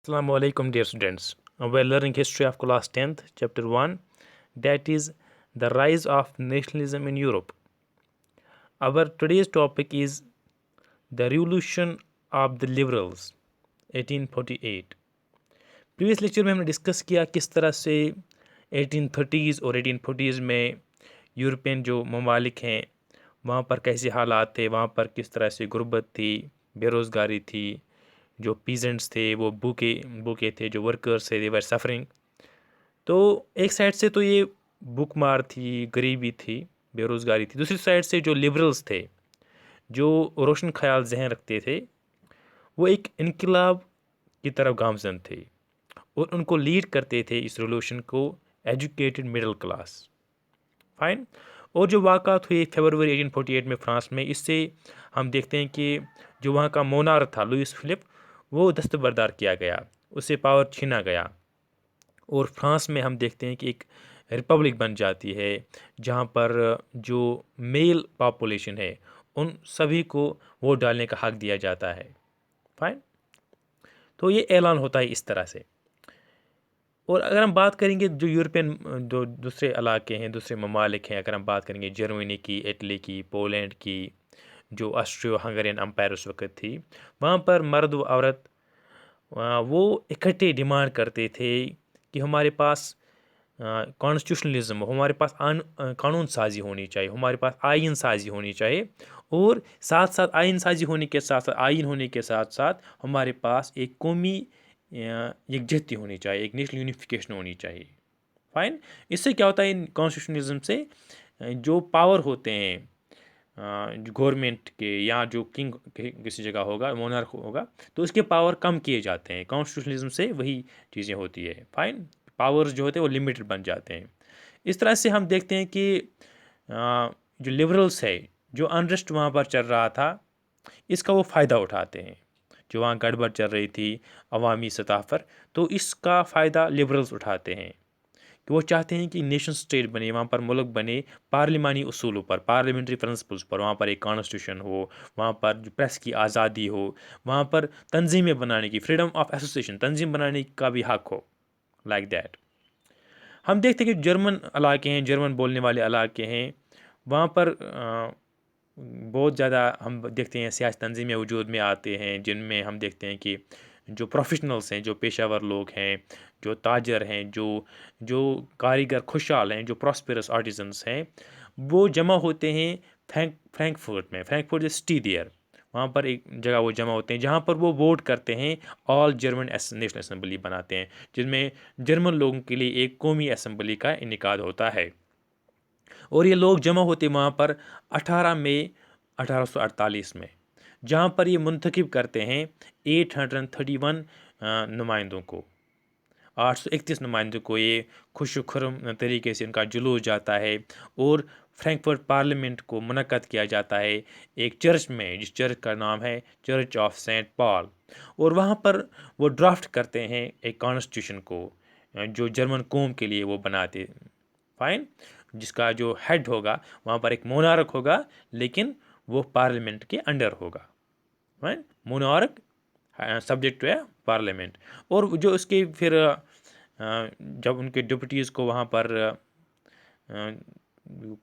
Assalamu alaikum, dear students. We're learning history of class 10th, chapter 1, that is the rise of nationalism in Europe. Our today's topic is the revolution of the liberals, 1848. Previous lecture में हमने discuss किया किस तरह से 1830s और 1840s में European जो ममालिक हैं वहाँ पर कैसे हालात थे, वहाँ पर किस तरह से गुर्बत थी, बेरोज़गारी थी, जो पीजेंट्स थे वो भूखे भूखे थे, जो वर्कर्स थे दे वर सफरिंग। तो एक साइड से तो ये भूखमार थी, गरीबी थी, बेरोज़गारी थी। दूसरी साइड से जो लिबरल्स थे, जो रोशन ख्याल जहन रखते थे, वो एक इनकलाब की तरफ गामजन थे और उनको लीड करते थे इस रेवोल्यूशन को एजुकेटेड मिडिल क्लास। फाइन। और जो वाक़ात हुए फरवरी 1848 में फ्रांस में, इससे हम देखते हैं कि जो वहाँ का मोनार्क था लुइस फिलिप, वो दस्तबरदार किया गया, उससे पावर छीना गया और फ्रांस में हम देखते हैं कि एक रिपब्लिक बन जाती है जहाँ पर जो मेल पॉपुलेशन है उन सभी को वोट डालने का हक दिया जाता है। फाइन। तो ये ऐलान होता है इस तरह से। और अगर हम बात करेंगे जो यूरोपियन जो दूसरे इलाके हैं, दूसरे ममालिक हैं, अगर हम बात करेंगे जर्मनी की, इटली की, पोलैंड की, जो ऑस्ट्रियो हंगेरियन अम्पायर उस वक्त थी, वहाँ पर मर्द व औरत वो इकट्ठे डिमांड करते थे कि हमारे पास कॉन्स्टिट्यूशनलिज्म, हमारे पास कानून साजी होनी चाहिए, हमारे पास आइन साजी होनी चाहिए और साथ साथ आइन साजी होने के साथ साथ आइन होने के साथ साथ हमारे पास एक कौमी यकजहती होनी चाहिए, एक नेशनल यूनिफिकेशन होनी चाहिए। फाइन। इससे क्या होता है, इन कॉन्स्टिट्यूशनलिज्म से जो पावर होते हैं गवर्नमेंट के या जो किंग किसी जगह होगा, मोनार्क होगा, तो उसके पावर कम किए जाते हैं। कॉन्स्टिट्यूशनलिज्म से वही चीज़ें होती है। फाइन। पावर्स जो होते हैं वो लिमिटेड बन जाते हैं। इस तरह से हम देखते हैं कि जो लिबरल्स है, जो अनरेस्ट वहाँ पर चल रहा था, इसका वो फ़ायदा उठाते हैं। जो वहाँ गड़बड़ चल रही थी अवामी सतह पर, तो इसका फ़ायदा लिबरल्स उठाते हैं कि वो चाहते हैं कि नेशन स्टेट बने, वहाँ पर मुल्क बने पार्लिमानी उसूलों पर, पार्लियामेंट्री प्रिंसिपल्स पर, वहाँ पर एक कॉन्स्टिट्यूशन हो, वहाँ पर जो प्रेस की आज़ादी हो, वहाँ पर तंजीमें बनाने की, फ्रीडम ऑफ एसोसिएशन, तंजीम बनाने का भी हक हो, लाइक दैट। हम देखते हैं कि जर्मन इलाके हैं, जर्मन बोलने वाले इलाके हैं, वहाँ पर बहुत ज़्यादा हम देखते हैं सियासी तंजीमें वजूद में आते हैं, जिनमें हम देखते हैं कि जो प्रोफेशनल्स हैं, जो पेशावर लोग हैं, जो ताजर हैं, जो जो कारीगर खुशहाल हैं, जो प्रॉस्पेरस आर्टिजन्स हैं, वो जमा होते हैं फ्रैंकफर्ट में। फ्रैंकफर्ट इज सिटी देयर, वहाँ पर एक जगह वो जमा होते हैं जहाँ पर वो वोट करते हैं, ऑल जर्मन नेशनल असम्बली बनाते हैं, जिसमें जर्मन लोगों के लिए एक कौमी असम्बली का इनेकाद होता है। और ये लोग जमा होते वहाँ पर 18 मई 1848 में, जहाँ पर ये मुंतखब करते हैं 831 नुमाइंदों को, 831 नुमाइंदों को। ये खुश खुरम तरीके से उनका जुलूस जाता है और फ्रैंकफर्ट पार्लियामेंट को मुनक्कद किया जाता है एक चर्च में, जिस चर्च का नाम है चर्च ऑफ सेंट पॉल। और वहाँ पर वो ड्राफ्ट करते हैं एक कॉन्स्टिट्यूशन को, जो जर्मन कौम के लिए वो बनाते। फाइन। जिसका जो हेड होगा वहाँ पर एक मोनार्क होगा, लेकिन वो पार्लियामेंट के अंडर होगा। फाइन। मोनार्क सब्जेक्ट टू है पार्लियामेंट। और जो उसके फिर जब उनके डिप्यूटीज़ को वहाँ पर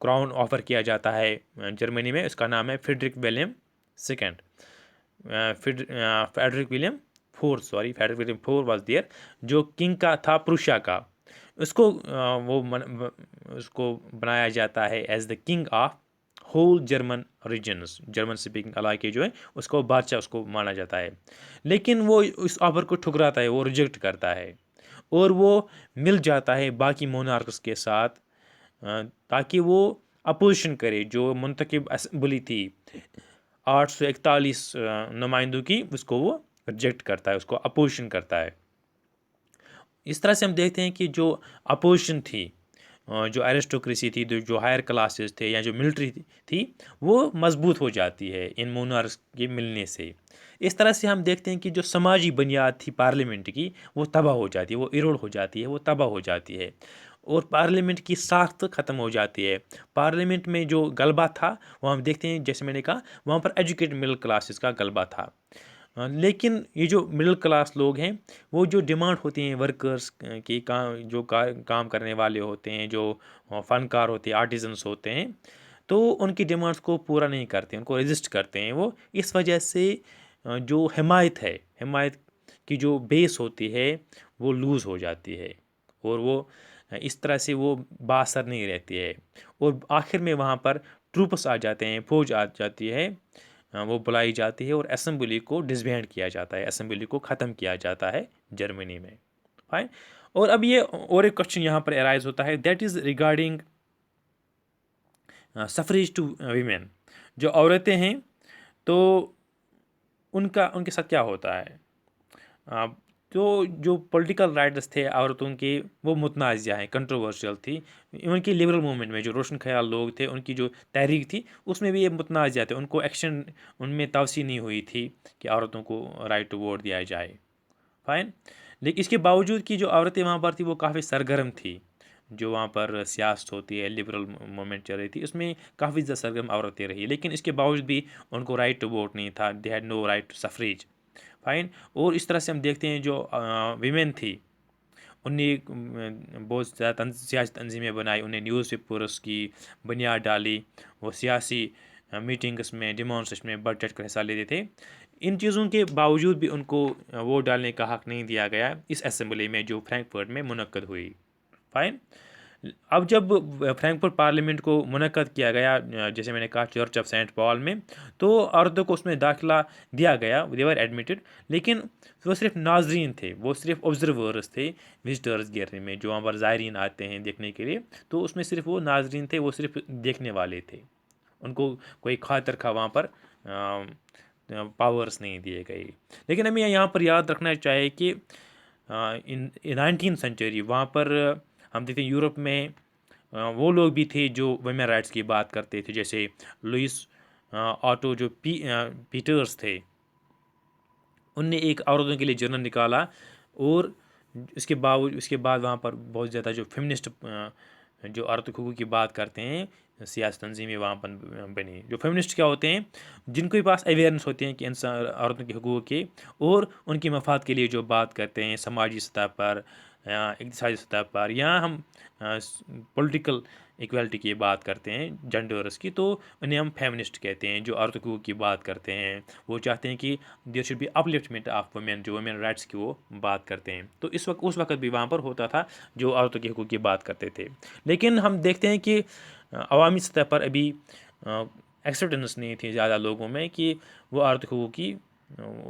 क्राउन ऑफर किया जाता है जर्मनी में, उसका नाम है Frederick William second, Frederick William fourth, sorry Frederick William fourth was there, जो किंग का था प्रुशिया का। उसको उसको बनाया जाता है as the king of whole German regions, German speaking इलाके जो है उसको बादशाह उसको माना जाता है। लेकिन वो इस ऑफर को ठुकराता है, वो रिजेक्ट करता है और वो मिल जाता है बाकी मोनार्क्स के साथ, ताकि वो अपोजिशन करे। जो मुंतखब असम्बली थी 841 नुमाइंदों की, उसको वो रिजेक्ट करता है, उसको अपोजिशन करता है। इस तरह से हम देखते हैं कि जो अपोजिशन थी, जो एरिस्टोक्रेसी थी, जो हायर क्लासेस थे या जो मिलिट्री थी, वो मजबूत हो जाती है इन मोनार्क्स के मिलने से। इस तरह से हम देखते हैं कि जो समाजी बुनियाद थी पार्लियामेंट की, वो तबाह हो जाती है, वो इरोड हो जाती है, वो तबाह हो जाती है और पार्लियामेंट की साख्त ख़त्म हो जाती है। पार्लियामेंट में जो गलबा था वो हम देखते हैं, जैसे मैंने कहा, वहाँ पर एजुकेटेड मिडिल क्लासेस का गलबा था। लेकिन ये जो मिडिल क्लास लोग हैं, वो जो डिमांड होती हैं वर्कर्स की, काम करने वाले होते हैं, जो फ़नकार होते हैं, आर्टिजन्स होते हैं, तो उनकी डिमांड्स को पूरा नहीं करते, उनको रेजिस्ट करते हैं वो। इस वजह से जो हिमायत की जो बेस होती है वो लूज़ हो जाती है, और वो इस तरह से वो बाअसर नहीं रहती है, और आखिर में वहाँ पर ट्रूप्स आ जाते हैं, फौज आ जाती है, वो बुलाई जाती है, और असेंबली को डिसबैंड किया जाता है, असेंबली को ख़त्म किया जाता है जर्मनी में। फाइन। और अब ये और एक क्वेश्चन यहाँ पर अराइज होता है, that is regarding suffrage to women. जो औरतें हैं, तो उनके साथ क्या होता है। अ, तो जो पॉलिटिकल राइट्स थे औरतों के, वो मुतनाज़ा हैं, कंट्रोवर्शियल थी। इवन की लिबरल मूवमेंट में जो रोशन ख्याल लोग थे, उनकी जो तहरीक थी, उसमें भी ये मुतनाज़ा थे, उनको एक्शन उनमें तवसी नहीं हुई थी कि औरतों को राइट टू वोट दिया जाए। फाइन। लेकिन इसके बावजूद कि जो औरतें वहाँ पर थी वो काफ़ी सरगर्म थी। जो वहाँ पर सियासत होती है, लिबरल मूवमेंट चल रही थी, उसमें काफ़ी ज़्यादा सरगर्म औरतें रही, लेकिन इसके बावजूद भी उनको राइट टू वोट नहीं था, they had no right to suffrage. Fine. और इस तरह से हम देखते हैं जो वीमेन थी, उन्हें बहुत ज़्यादा सियासी तंजीमें बनाई, उन्हें न्यूज़ पेपर्स की बुनियाद डाली, वो सियासी मीटिंग्स में, डिमॉन्स्ट्रेशन में बढ़ चढ़ कर हिस्सा लेते थे। इन चीज़ों के बावजूद भी उनको वोट डालने का हक़ नहीं दिया गया इस असेंबली में जो फ्रैंकफर्ट में मुनक्कद हुई। फाइन। अब जब फ्रैंकफर्ट पार्लियामेंट को मुनक्कद किया गया, जैसे मैंने कहा चर्च ऑफ सेंट पॉल में, तो औरतों को उसमें दाखिला दिया गया, दे वर एडमिटेड। लेकिन वो सिर्फ नाजरीन थे, वो सिर्फ ऑब्जर्वर्स थे विजिटर्स गैलरी में, जो वहाँ पर ज़ायरीन आते हैं देखने के लिए, तो उसमें सिर्फ वो नाजरीन थे, वो सिर्फ देखने वाले थे, उनको कोई खातिर खा वहाँ पर पावर्स नहीं दिए गए। लेकिन हमें यहाँ पर याद रखना चाहिए कि इन 19th सेंचुरी वहाँ पर हम देखते हैं यूरोप में वो लोग भी थे जो वुमेन राइट्स की बात करते थे, जैसे लुइस ऑटो जो पीटर्स थे, उनने एक औरतों के लिए जर्नल निकाला, और उसके बाद वहाँ पर बहुत ज़्यादा जो फेमिनिस्ट जो औरतों के हकूक़ की बात करते हैं सियासी तंजीमें वहाँ पर बनी। जो फेमिनिस्ट क्या होते हैं, जिनके पास अवेयरनेस होती है कि इंसान औरतों के हकूक़ के, और उनकी मफाद के लिए जो बात करते हैं समाजी सतह पर या इक़्तिसादी सतह पर, या हम पॉलिटिकल इक्वालिटी की बात करते हैं, जेंडर्स की, तो उन्हें हम फेमिनिस्ट कहते हैं। जो औरतों के हकूक़ की बात करते हैं, वो चाहते हैं कि there should be upliftment of women, जो वुमेन राइट्स की वो बात करते हैं। तो उस वक्त भी वहाँ पर होता था जो औरतों के हकूक़ की बात करते थे। लेकिन हम देखते हैं कि अवामी सतह पर अभी एक्सेप्टेंस नहीं थी ज़्यादा लोगों में कि वो औरतों के हकूक़ की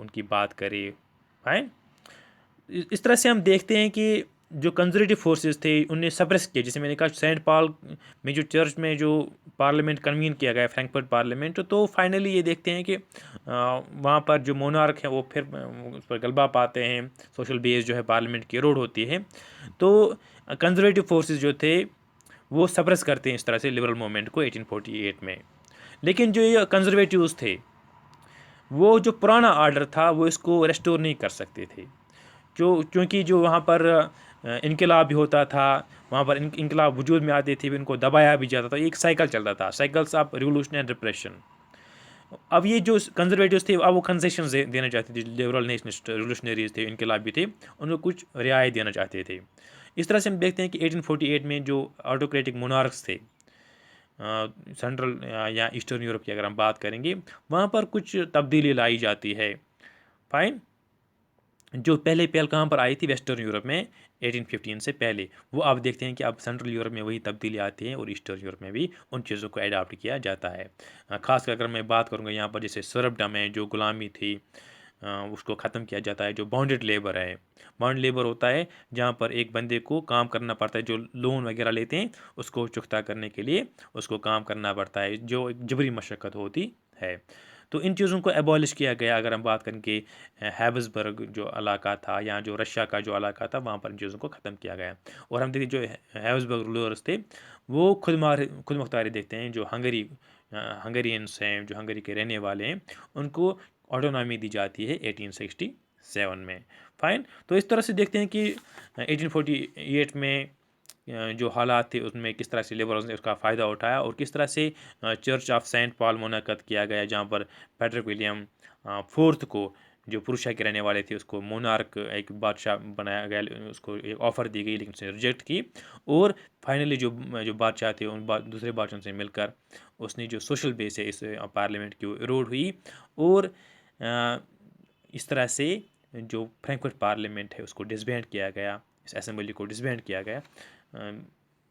उनकी बात करे। हैं। इस तरह से हम देखते हैं कि जो कंजर्वेटिव फोर्सेस थे उन्हें सप्रेस किया, जैसे मैंने कहा सेंट पॉल में जो चर्च में जो पार्लियामेंट कन्वीन किया गया, फ्रैंकफर्ट पार्लियामेंट, तो फाइनली ये देखते हैं कि वहाँ पर जो मोनार्क है वो फिर उस पर गलबा पाते हैं, सोशल बेस जो है पार्लियामेंट की एरोड होती है, तो कंजर्वेटिव फोर्सेस जो थे वो सप्रेस करते हैं इस तरह से लिबरल मूवमेंट को 1848 में। लेकिन जो ये कंजर्वेटिव्स थे, वो जो पुराना आर्डर था वो इसको रेस्टोर नहीं कर सकते थे, क्योंकि जो वहाँ पर इनकलाब भी होता था, वहाँ पर इनकलाब वजूद में आते थे, इनको दबाया भी जाता था, एक साइकिल चलता था, cycles of revolution and repression. अब ये जो कंजर्वेटिव्स थे, अब वो कंसेशन देना चाहते थे, लिबरल नेशनलिस्ट रिवोल्यूशनरीज थे, इनकलाब भी थे, उनको कुछ रियायत देना चाहते थे। इस तरह से हम देखते हैं कि 1848 में जो ऑटोक्रेटिक मोनार्क्स थे सेंट्रल या ईस्टर्न यूरोप की अगर हम बात करेंगे, वहाँ पर कुछ तब्दीली लाई जाती है। फाइन। जो पहले कहाँ पर आई थी, वेस्टर्न यूरोप में 1815 से पहले, वो आप देखते हैं कि अब सेंट्रल यूरोप में वही तब्दीली आती है, और ईस्टर्न यूरोप में भी उन चीज़ों को अडॉप्ट किया जाता है। खासकर अगर मैं बात करूँगा यहाँ पर, जैसे सर्वडम में जो गुलामी थी उसको ख़त्म किया जाता है। जो बाउंडेड लेबर है, बाउंडेड लेबर होता है जहाँ पर एक बंदे को काम करना पड़ता है, जो लोन वगैरह लेते हैं उसको चुकता करने के लिए उसको काम करना पड़ता है, जो एक जबरी मशक्क़त होती है। तो इन चीज़ों को एबॉलिश किया गया। अगर हम बात करें कि हैब्सबर्ग जो इलाका था या जो रशिया का जो इलाका था, वहाँ पर इन चीज़ों को ख़त्म किया गया। और हम देखते जो हैब्सबर्ग रूलर्स थे वो खुद मुख्तारी देखते हैं, जो हंगेरियंस हैं, जो हंगरी के रहने वाले हैं, उनको ऑटोनॉमी दी जाती है 1867 में। फाइन। तो इस तरह से देखते हैं कि 1848 में जो हालात थे उसमें किस तरह से लिबरल्स ने उसका फ़ायदा उठाया, और किस तरह से चर्च ऑफ सेंट पॉल मुनक़द किया गया, जहाँ पर पैट्रिक विलियम फोर्थ को जो पुरुषा के रहने वाले थे उसको मोनार्क एक बादशाह बनाया गया, उसको एक ऑफ़र दी गई लेकिन उसने रिजेक्ट की। और फाइनली जो जो बादशाह थे उन दूसरे बादशाहों से मिलकर उसने जो सोशल बेस है इस पार्लियामेंट की वो इरोड हुई। और इस तरह से जो फ्रैंकफर्ट पार्लियामेंट है उसको डिसबैंड किया गया, इस असेंबली को डिसबैंड किया गया।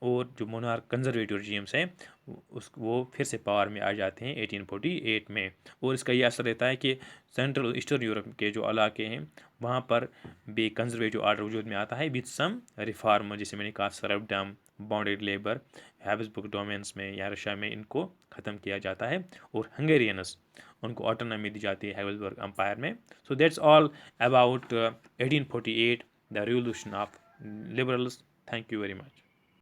और जो मोनार्क कंजर्वेटिव रेजिम्स हैं उस वो फिर से पावर में आ जाते हैं 1848 में। और इसका ये असर रहता है कि सेंट्रल ईस्टर्न यूरोप के जो इलाके हैं वहाँ पर भी कंजर्वेटिव आर्डर वजूद में आता है विद सम रिफॉर्म, जैसे मैंने कहा सर्वडम, बॉन्डेड लेबर, हैबिसबर्ग डोमेन्स में या रशिया में इनको ख़त्म किया जाता है। और हंगेरियंस उनको ऑटोनॉमी दी जाती है हैबिसबर्ग एम्पायर में। So that's all about 1848 the revolution of liberals. Thank you very much.